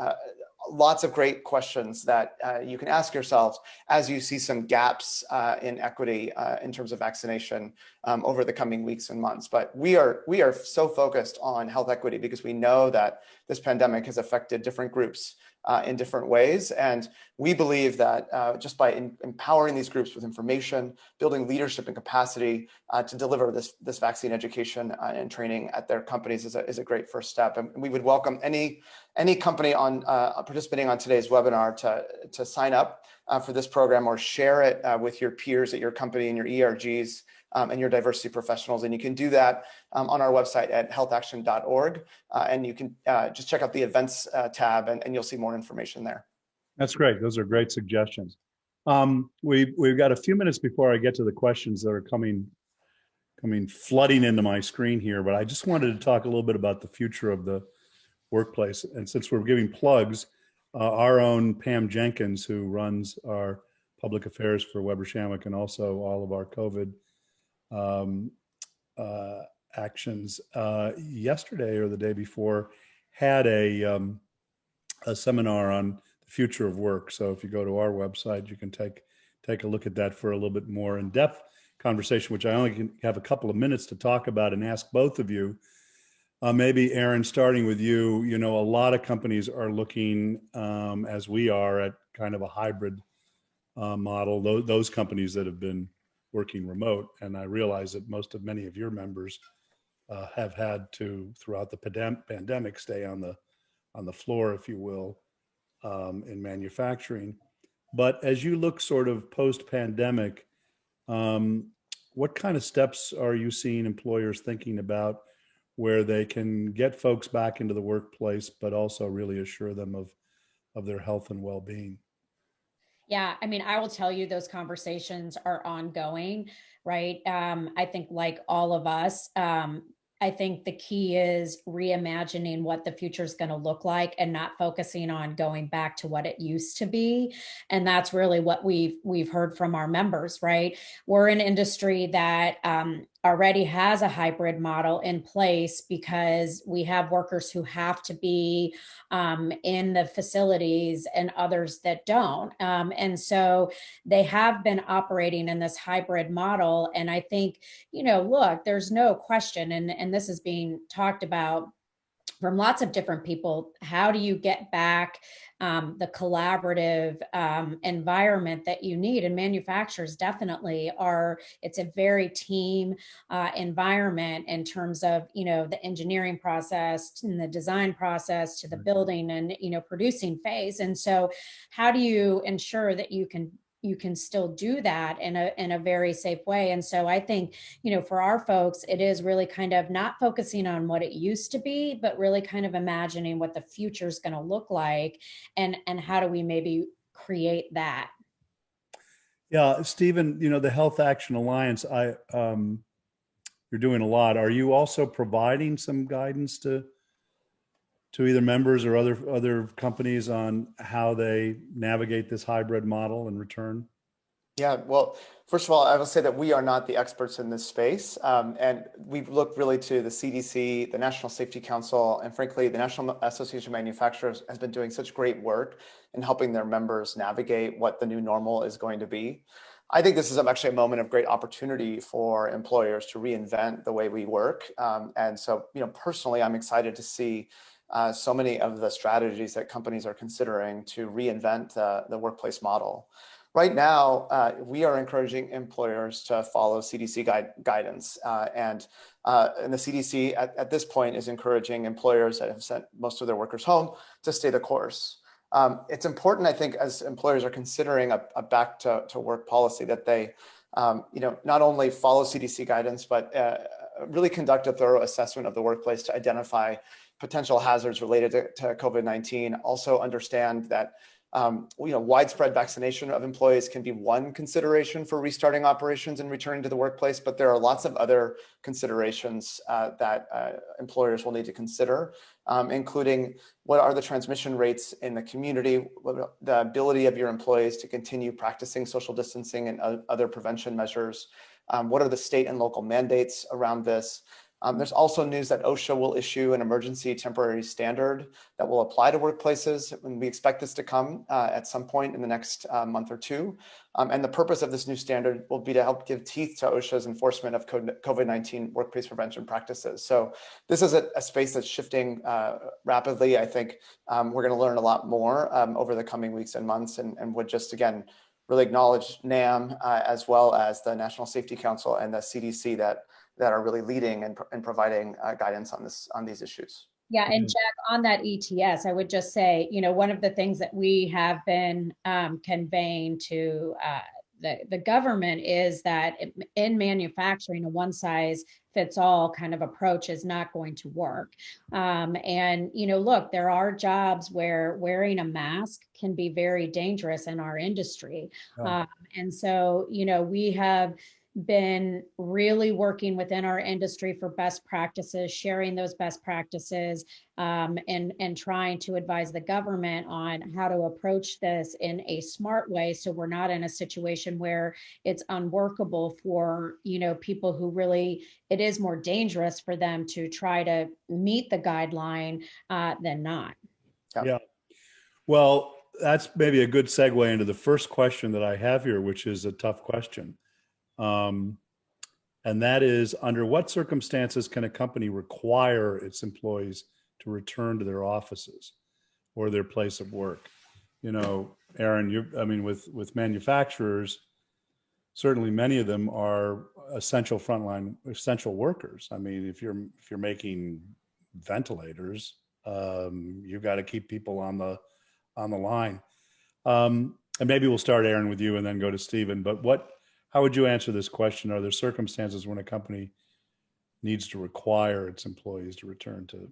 Lots of great questions that you can ask yourselves as you see some gaps in equity in terms of vaccination over the coming weeks and months. But we are so focused on health equity because we know that this pandemic has affected different groups in different ways. And we believe that just by empowering these groups with information, building leadership and capacity to deliver this vaccine education and training at their companies is a great first step. And we would welcome any company on participating on today's webinar to sign up for this program or share it with your peers at your company and your ERGs and your diversity professionals. And you can do that on our website at healthaction.org. And you can just check out the events tab and you'll see more information there. That's great. Those are great suggestions. We've got a few minutes before I get to the questions that are coming flooding into my screen here, but I just wanted to talk a little bit about the future of the workplace. And since we're giving plugs, our own Pam Jenkins, who runs our public affairs for Weber Shandwick and also all of our COVID actions, yesterday or the day before had a seminar on the future of work. So if you go to our website, you can take a look at that for a little bit more in-depth conversation, which I only can have a couple of minutes to talk about and ask both of you. Maybe Aaron, starting with you, a lot of companies are looking, as we are, at kind of a hybrid model, those companies that have been working remote. And I realize that many of your members have had to, throughout the pandemic, stay on the floor, if you will, in manufacturing. But as you look sort of post-pandemic, what kind of steps are you seeing employers thinking about where they can get folks back into the workplace, but also really assure them of their health and well-being? Yeah, I will tell you, those conversations are ongoing, right? I think like all of us, I think the key is reimagining what the future is going to look like and not focusing on going back to what it used to be. And that's really what we've heard from our members, right? We're an industry that already has a hybrid model in place because we have workers who have to be in the facilities and others that don't. And so they have been operating in this hybrid model. And I think, look, there's no question, and this is being talked about from lots of different people. How do you get back the collaborative environment that you need? And manufacturers definitely are. It's a very team environment in terms of the engineering process and the design process to the building and producing phase. And so, how do you ensure that you can still do that in a very safe way? And so I think, for our folks, it is really kind of not focusing on what it used to be, but really kind of imagining what the future is going to look like, and how do we maybe create that. Yeah, Stephen, the Health Action Alliance, you're doing a lot. Are you also providing some guidance to either members or other companies on how they navigate this hybrid model and return? Yeah, well, first of all, I will say that we are not the experts in this space. And we've looked really to the CDC, the National Safety Council, and frankly, the National Association of Manufacturers has been doing such great work in helping their members navigate what the new normal is going to be. I think this is actually a moment of great opportunity for employers to reinvent the way we work. And so, personally, I'm excited to see so many of the strategies that companies are considering to reinvent the workplace model. Right now, we are encouraging employers to follow CDC guidance. And the CDC at this point is encouraging employers that have sent most of their workers home to stay the course. It's important, I think, as employers are considering a back to work policy, that they not only follow CDC guidance, but really conduct a thorough assessment of the workplace to identify potential hazards related to COVID-19. Also understand that widespread vaccination of employees can be one consideration for restarting operations and returning to the workplace, but there are lots of other considerations that employers will need to consider, including what are the transmission rates in the community, the ability of your employees to continue practicing social distancing and other prevention measures, what are the state and local mandates around this. There's also news that OSHA will issue an emergency temporary standard that will apply to workplaces, and we expect this to come at some point in the next month or two. And the purpose of this new standard will be to help give teeth to OSHA's enforcement of COVID-19 workplace prevention practices. So this is a space that's shifting rapidly. I think we're going to learn a lot more over the coming weeks and months, and would just, again, really acknowledge NAM as well as the National Safety Council and the CDC that are really leading and providing guidance on these issues. Yeah, and Jack, on that ETS, I would just say, one of the things that we have been conveying to the government is that in manufacturing, a one size fits all kind of approach is not going to work. And, look, there are jobs where wearing a mask can be very dangerous in our industry. Oh. And so, we have been really working within our industry for best practices, sharing those best practices, and trying to advise the government on how to approach this in a smart way, so we're not in a situation where it's unworkable for people who really, it is more dangerous for them to try to meet the guideline than not. Yeah. Well, that's maybe a good segue into the first question that I have here, which is a tough question. And that is, under what circumstances can a company require its employees to return to their offices or their place of work? Aaron, with manufacturers, certainly many of them are essential workers. I mean, if you're making ventilators, you've got to keep people on the line. And maybe we'll start, Aaron, with you and then go to Stephen. But how would you answer this question? Are there circumstances when a company needs to require its employees to return to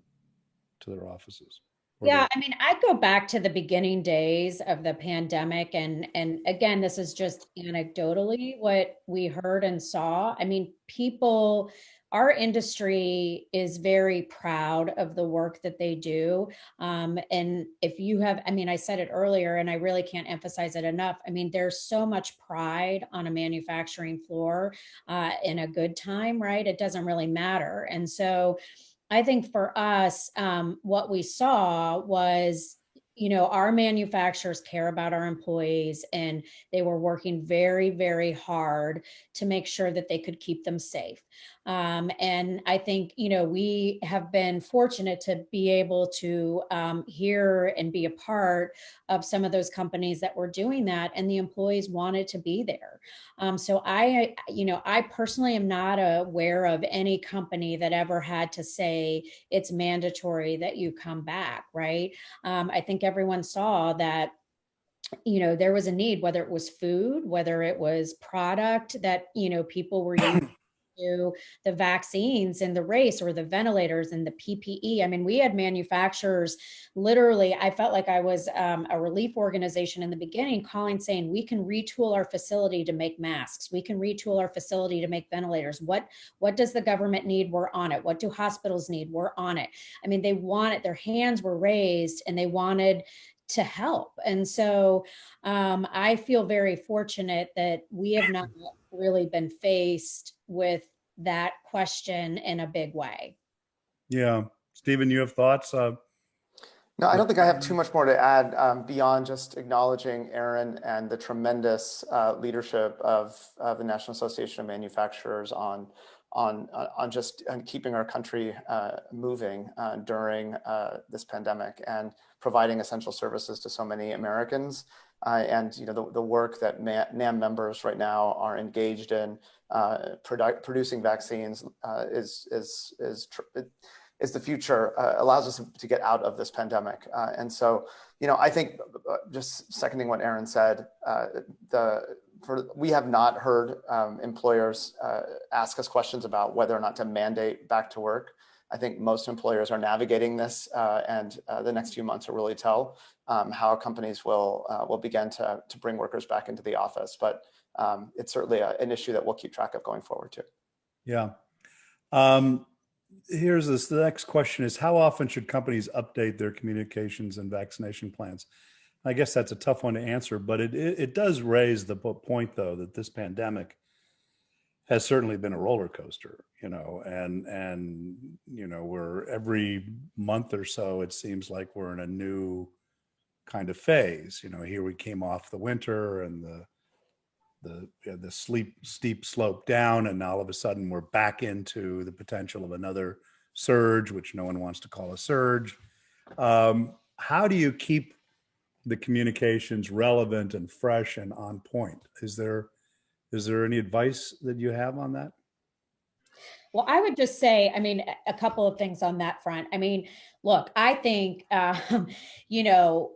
their offices? Yeah, I'd go back to the beginning days of the pandemic. And again, this is just anecdotally what we heard and saw. People our industry is very proud of the work that they do. And if you have, I mean, I said it earlier, and I really can't emphasize it enough. I mean, there's so much pride on a manufacturing floor in a good time, right? It doesn't really matter. And so I think for us, what we saw was, our manufacturers care about our employees, and they were working very, very hard to make sure that they could keep them safe. And I think, we have been fortunate to be able to hear and be a part of some of those companies that were doing that, and the employees wanted to be there. So I personally am not aware of any company that ever had to say it's mandatory that you come back, right? I think everyone saw that there was a need, whether it was food, whether it was product that people were using to the vaccines and the race, or the ventilators and the PPE. I mean, we had manufacturers, literally, I felt like I was a relief organization in the beginning, calling saying, we can retool our facility to make masks. We can retool our facility to make ventilators. What does the government need? We're on it. What do hospitals need? We're on it. I mean, they wanted, their hands were raised and they wanted to help. And so I feel very fortunate that we have not really been faced with that question in a big way. Yeah. Stephen, you have thoughts? No, I don't think I have too much more to add beyond just acknowledging Aaron and the tremendous leadership of the National Association of Manufacturers on keeping our country moving during this pandemic and providing essential services to so many Americans. And the work that NAM members right now are engaged in producing vaccines is the future, allows us to get out of this pandemic. And so, I think just seconding what Aaron said, we have not heard employers ask us questions about whether or not to mandate back to work. I think most employers are navigating this, and the next few months will really tell how companies will begin to bring workers back into the office. But it's certainly an issue that we'll keep track of going forward too. Yeah. Here's this. The next question is, how often should companies update their communications and vaccination plans? I guess that's a tough one to answer, but it does raise the point, though, that this pandemic has certainly been a roller coaster, and we're every month or so, it seems like we're in a new kind of phase. Here we came off the winter and the steep slope down, and now all of a sudden we're back into the potential of another surge, which no one wants to call a surge. How do you keep the communications relevant and fresh and on point? Is there any advice that you have on that? Well, I would just say, a couple of things on that front. Look, I think,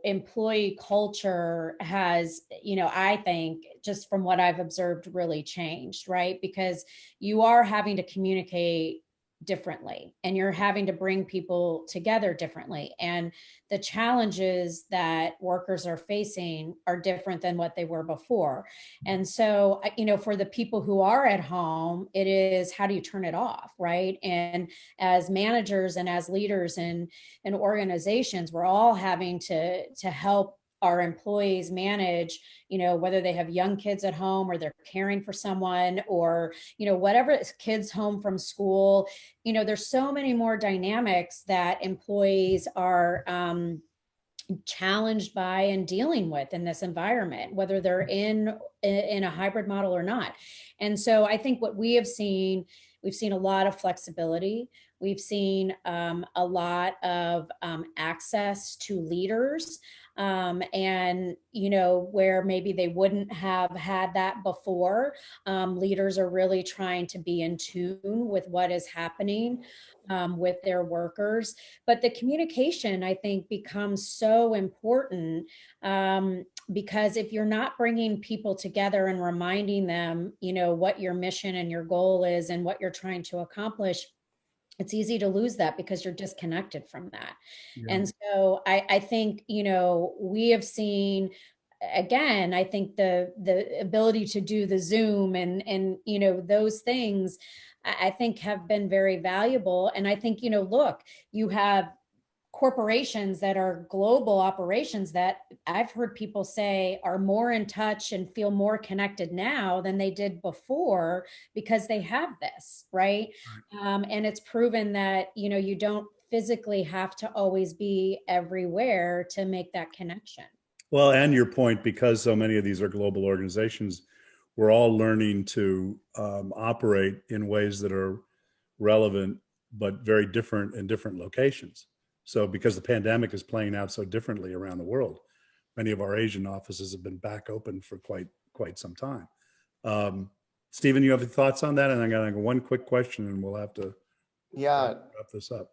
employee culture has, I think, just from what I've observed, really changed, right? Because you are having to communicate differently, and you're having to bring people together differently. And the challenges that workers are facing are different than what they were before. And so, for the people who are at home, it is, how do you turn it off, right? And as managers and as leaders in organizations, we're all having to help our employees manage, whether they have young kids at home or they're caring for someone, or, whatever, kids home from school. There's so many more dynamics that employees are challenged by and dealing with in this environment, whether they're in a hybrid model or not. And so I think what we've seen a lot of flexibility. We've seen a lot of access to leaders, and where maybe they wouldn't have had that before. Leaders are really trying to be in tune with what is happening with their workers. But the communication, I think, becomes so important, because if you're not bringing people together and reminding them, what your mission and your goal is and what you're trying to accomplish, it's easy to lose that because you're disconnected from that. Yeah. And so I think, we have seen again, I think the ability to do the Zoom and those things, I think have been very valuable. And I think, look, you have corporations that are global operations that I've heard people say are more in touch and feel more connected now than they did before because they have this, right? And it's proven that, you don't physically have to always be everywhere to make that connection. Well, and your point, because so many of these are global organizations, we're all learning to operate in ways that are relevant but very different in different locations. So because the pandemic is playing out so differently around the world, many of our Asian offices have been back open for quite some time. Stephen, you have any thoughts on that? And I got one quick question and we'll have to wrap this up.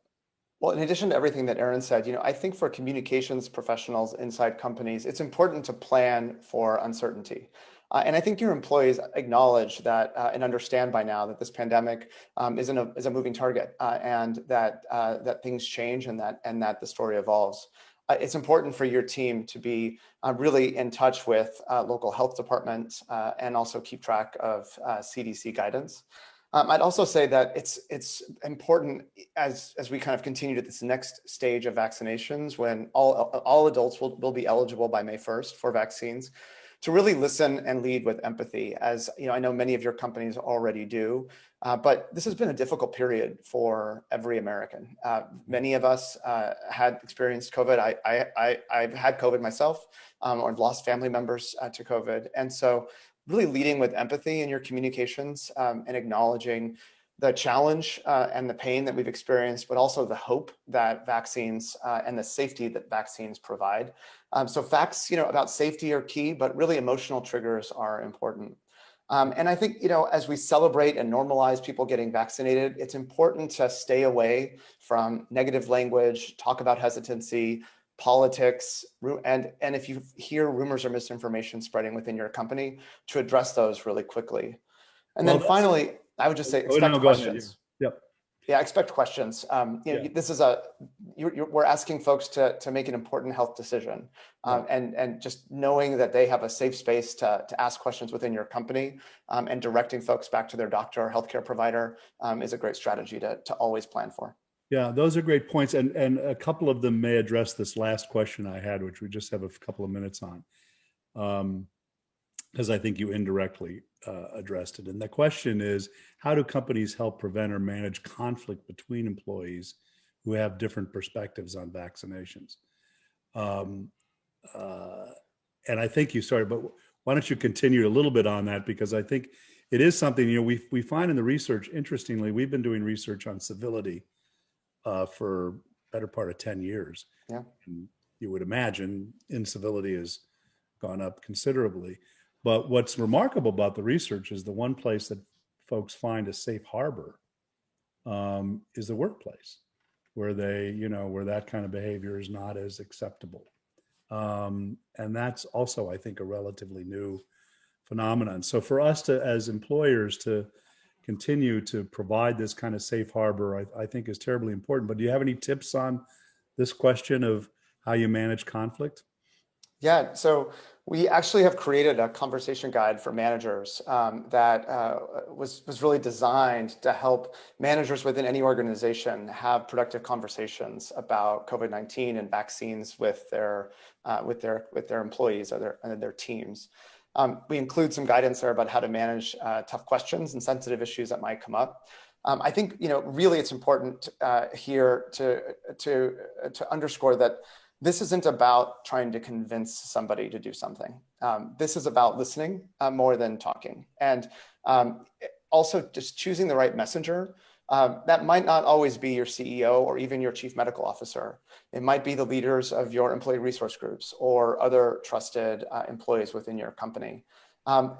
Well, in addition to everything that Aaron said, I think for communications professionals inside companies, it's important to plan for uncertainty. And I think your employees acknowledge that and understand by now that this pandemic is a moving target and that things change and that the story evolves. It's important for your team to be really in touch with local health departments and also keep track of CDC guidance. I'd also say that it's important as we kind of continue to this next stage of vaccinations, when all adults will be eligible by May 1st for vaccines, to really listen and lead with empathy. As I know many of your companies already do, but this has been a difficult period for every American. Many of us had experienced COVID. I've had COVID myself, or I've lost family members to COVID, and so really leading with empathy in your communications and acknowledging the challenge and the pain that we've experienced, but also the hope that vaccines and the safety that vaccines provide. So facts, about safety are key, but really emotional triggers are important. And I think, as we celebrate and normalize people getting vaccinated, it's important to stay away from negative language, talk about hesitancy, politics, and if you hear rumors or misinformation spreading within your company, to address those really quickly. And then finally, I would just say expect questions. Yeah, expect questions. This is we're asking folks to make an important health decision, and just knowing that they have a safe space to ask questions within your company, and directing folks back to their doctor or healthcare provider is a great strategy to always plan for. Yeah, those are great points. And a couple of them may address this last question I had, which we just have a couple of minutes on, because I think you indirectly addressed it. And the question is, how do companies help prevent or manage conflict between employees who have different perspectives on vaccinations? And I think you started, but why don't you continue a little bit on that? Because I think it is something, we find in the research, interestingly, we've been doing research on civility for better part of 10 years. Yeah. And you would imagine incivility has gone up considerably. But what's remarkable about the research is the one place that folks find a safe harbor is the workplace, where where that kind of behavior is not as acceptable. And that's also, I think, a relatively new phenomenon. So for us as employers to continue to provide this kind of safe harbor, I think is terribly important. But do you have any tips on this question of how you manage conflict? Yeah, so we actually have created a conversation guide for managers that was really designed to help managers within any organization have productive conversations about COVID-19 and vaccines with their employees or their teams. We include some guidance there about how to manage tough questions and sensitive issues that might come up. I think really it's important here to underscore that this isn't about trying to convince somebody to do something. This is about listening more than talking, and also just choosing the right messenger. That might not always be your CEO or even your chief medical officer. It might be the leaders of your employee resource groups or other trusted employees within your company.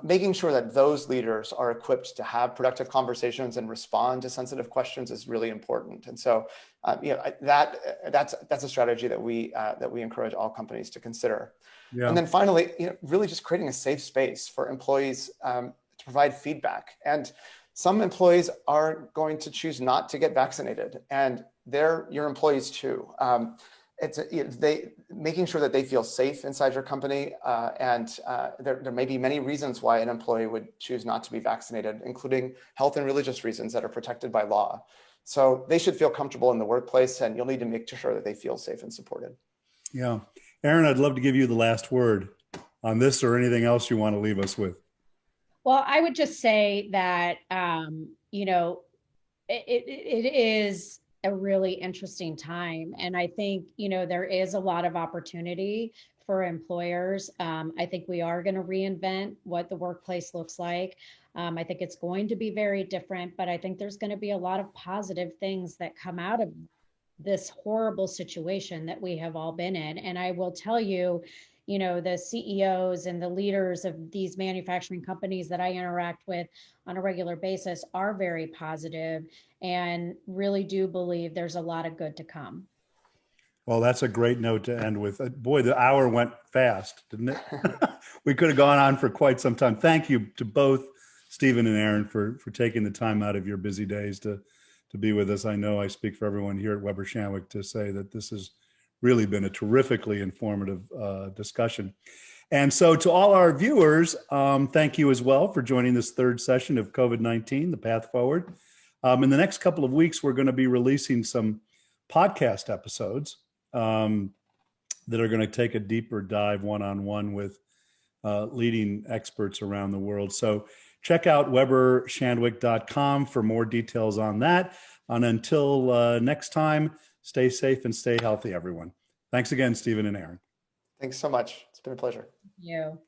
Making sure that those leaders are equipped to have productive conversations and respond to sensitive questions is really important. And so, that's a strategy that we encourage all companies to consider. Yeah. And then finally, really just creating a safe space for employees to provide feedback. And some employees are going to choose not to get vaccinated, and they're your employees too. it's they making sure that they feel safe inside your company, and there may be many reasons why an employee would choose not to be vaccinated, including health and religious reasons that are protected by law. So they should feel comfortable in the workplace, and you'll need to make sure that they feel safe and supported. Yeah. Aaron, I'd love to give you the last word on this or anything else you want to leave us with. Well, I would just say that, you know, it is a really interesting time. And I think, you know, there is a lot of opportunity for employers. I think we are going to reinvent what the workplace looks like. I think it's going to be very different, but I think there's going to be a lot of positive things that come out of this horrible situation that we have all been in. And I will tell you, you know, the CEOs and the leaders of these manufacturing companies that I interact with on a regular basis are very positive and really do believe there's a lot of good to come. Well, that's a great note to end with. Boy, the hour went fast, didn't it? We could have gone on for quite some time. Thank you to both Stephen and Aaron for taking the time out of your busy days to be with us. I know I speak for everyone here at Weber Shandwick to say that this has really been a terrifically informative discussion. And so to all our viewers, thank you as well for joining this third session of COVID-19, The Path Forward. In the next couple of weeks, we're going to be releasing some podcast episodes that are going to take a deeper dive one-on-one with leading experts around the world. So check out webershandwick.com for more details on that. And until next time, stay safe and stay healthy, everyone. Thanks again, Stephen and Aaron. Thanks so much. It's been a pleasure. Thank you.